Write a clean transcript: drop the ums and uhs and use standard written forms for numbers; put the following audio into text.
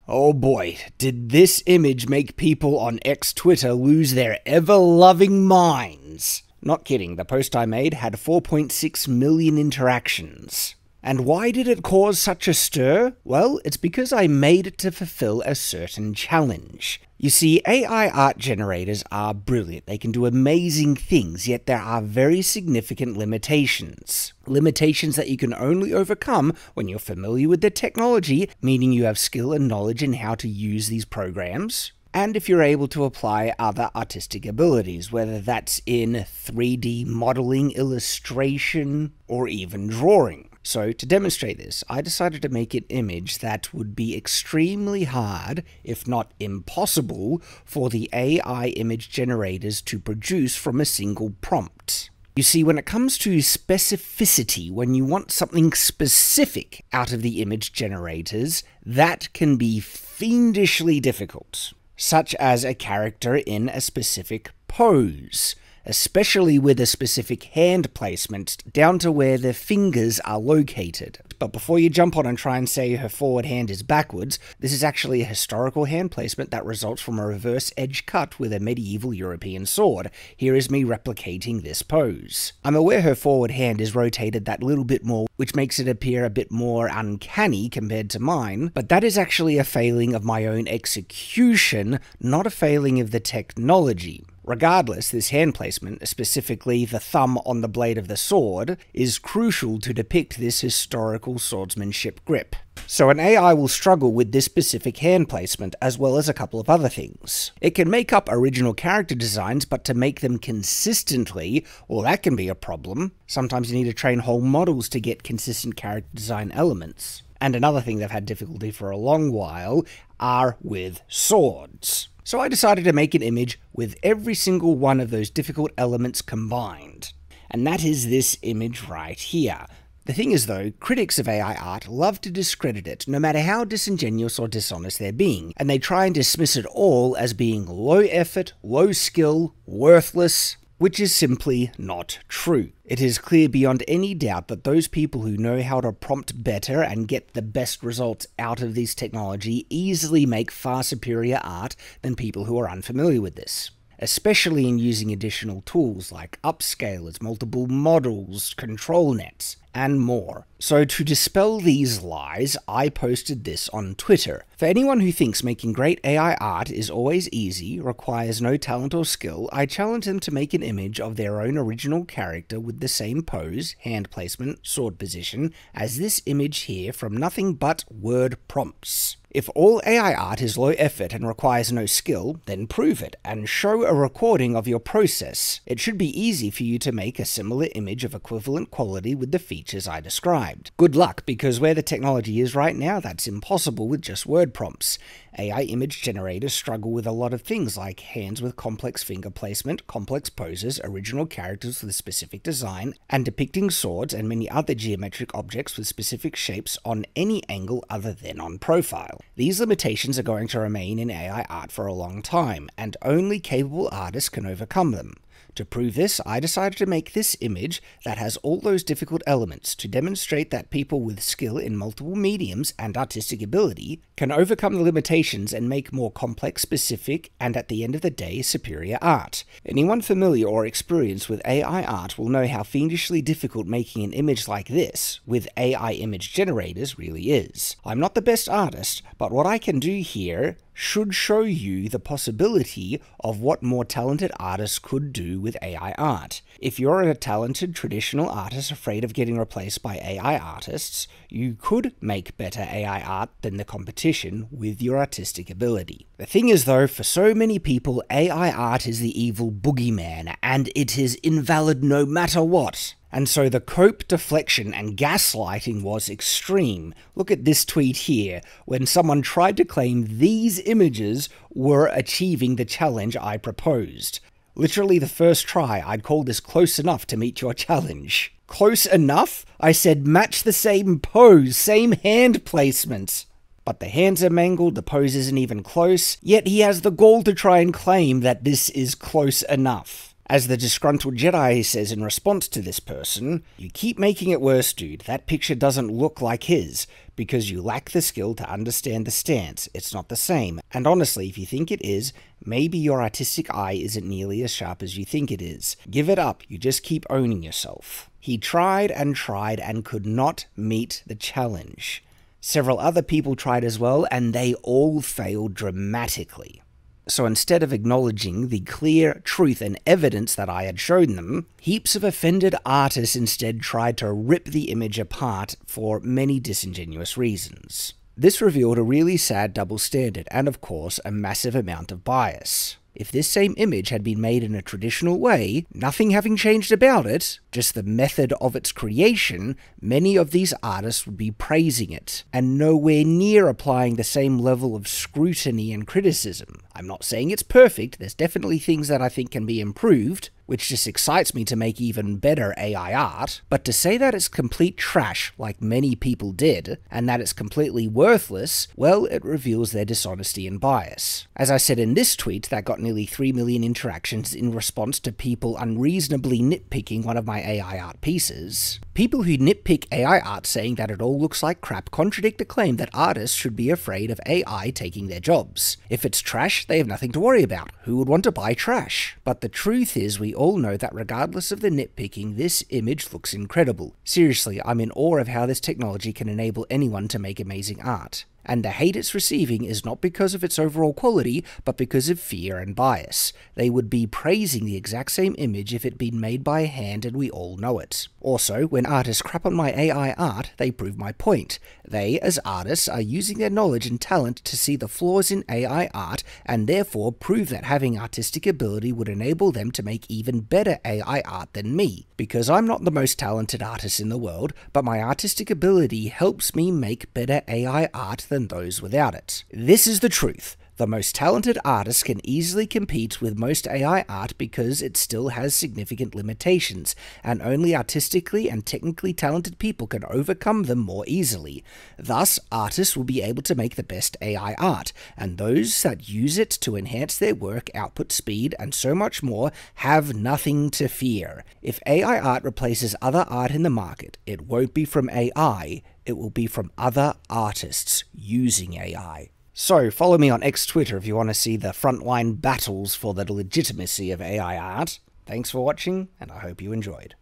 Oh boy, did this image make people on Twitter lose their ever-loving minds. Not kidding, the post I made had 4.6 million interactions. And why did it cause such a stir? Well, it's because I made it to fulfill a certain challenge. You see, AI art generators are brilliant. They can do amazing things, yet there are very significant limitations. Limitations that you can only overcome when you're familiar with the technology, meaning you have skill and knowledge in how to use these programs. And if you're able to apply other artistic abilities, whether that's in 3D modeling, illustration, or even drawing. So to demonstrate this, I decided to make an image that would be extremely hard, if not impossible, for the AI image generators to produce from a single prompt. You see, when it comes to specificity, when you want something specific out of the image generators, that can be fiendishly difficult, such as a character in a specific pose, especially with a specific hand placement down to where the fingers are located. But before you jump on and try and say her forward hand is backwards, this is actually a historical hand placement that results from a reverse edge cut with a medieval European sword. Here is me replicating this pose. I'm aware her forward hand is rotated that little bit more, which makes it appear a bit more uncanny compared to mine, but that is actually a failing of my own execution, not a failing of the technology. Regardless, this hand placement, specifically the thumb on the blade of the sword, is crucial to depict this historical swordsmanship grip. So an AI will struggle with this specific hand placement, as well as a couple of other things. It can make up original character designs, but to make them consistently, well, that can be a problem. Sometimes you need to train whole models to get consistent character design elements. And another thing they've had difficulty for a long while are with swords. So I decided to make an image with every single one of those difficult elements combined. And that is this image right here. The thing is though, critics of AI art love to discredit it, no matter how disingenuous or dishonest they're being, and they try and dismiss it all as being low effort, low skill, worthless, which is simply not true. It is clear beyond any doubt that those people who know how to prompt better and get the best results out of this technology easily make far superior art than people who are unfamiliar with this, especially in using additional tools like upscalers, multiple models, control nets, and more. So to dispel these lies, I posted this on Twitter. For anyone who thinks making great AI art is always easy, requires no talent or skill, I challenge them to make an image of their own original character with the same pose, hand placement, sword position, as this image here from nothing but word prompts. If all AI art is low effort and requires no skill, then prove it, and show a recording of your process. It should be easy for you to make a similar image of equivalent quality with the features I described. Good luck, because where the technology is right now, that's impossible with just word prompts. AI image generators struggle with a lot of things like hands with complex finger placement, complex poses, original characters with specific design, and depicting swords and many other geometric objects with specific shapes on any angle other than on profile. These limitations are going to remain in AI art for a long time, and only capable artists can overcome them. To prove this, I decided to make this image that has all those difficult elements to demonstrate that people with skill in multiple mediums and artistic ability can overcome the limitations and make more complex, specific, and at the end of the day, superior art. Anyone familiar or experienced with AI art will know how fiendishly difficult making an image like this, with AI image generators, really is. I'm not the best artist, but what I can do here should show you the possibility of what more talented artists could do with AI art. If you're a talented traditional artist afraid of getting replaced by AI artists, you could make better AI art than the competition with your artistic ability. The thing is though, for so many people, AI art is the evil boogeyman, and it is invalid no matter what. And so the cope, deflection, and gaslighting was extreme. Look at this tweet here, when someone tried to claim these images were achieving the challenge I proposed. Literally the first try, I'd call this close enough to meet your challenge. Close enough? I said match the same pose, same hand placement. But the hands are mangled, the pose isn't even close, yet he has the gall to try and claim that this is close enough. As the disgruntled Jedi says in response to this person, "You keep making it worse, dude. That picture doesn't look like his, because you lack the skill to understand the stance. It's not the same. And honestly, if you think it is, maybe your artistic eye isn't nearly as sharp as you think it is. Give it up. You just keep owning yourself." He tried and could not meet the challenge. Several other people tried as well, and they all failed dramatically. So instead of acknowledging the clear truth and evidence that I had shown them, heaps of offended artists instead tried to rip the image apart for many disingenuous reasons. This revealed a really sad double standard and, of course, a massive amount of bias. If this same image had been made in a traditional way, nothing having changed about it, just the method of its creation, many of these artists would be praising it, and nowhere near applying the same level of scrutiny and criticism. I'm not saying it's perfect, there's definitely things that I think can be improved, which just excites me to make even better AI art, but to say that it's complete trash, like many people did, and that it's completely worthless, well, it reveals their dishonesty and bias. As I said in this tweet that got nearly 3 million interactions in response to people unreasonably nitpicking one of my AI art pieces, people who nitpick AI art saying that it all looks like crap contradict the claim that artists should be afraid of AI taking their jobs. If it's trash, they have nothing to worry about. Who would want to buy trash? But the truth is, we all know that regardless of the nitpicking, this image looks incredible. Seriously, I'm in awe of how this technology can enable anyone to make amazing art. And the hate it's receiving is not because of its overall quality, but because of fear and bias. They would be praising the exact same image if it'd been made by hand, and we all know it. Also, when artists crap on my AI art, they prove my point. They, as artists, are using their knowledge and talent to see the flaws in AI art, and therefore prove that having artistic ability would enable them to make even better AI art than me. Because I'm not the most talented artist in the world, but my artistic ability helps me make better AI art than those without it. This is the truth. The most talented artists can easily compete with most AI art because it still has significant limitations, and only artistically and technically talented people can overcome them more easily. Thus, artists will be able to make the best AI art, and those that use it to enhance their work, output speed, and so much more have nothing to fear. If AI art replaces other art in the market, it won't be from AI, it will be from other artists using AI. So, follow me on Twitter if you want to see the frontline battles for the legitimacy of AI art. Thanks for watching, and I hope you enjoyed.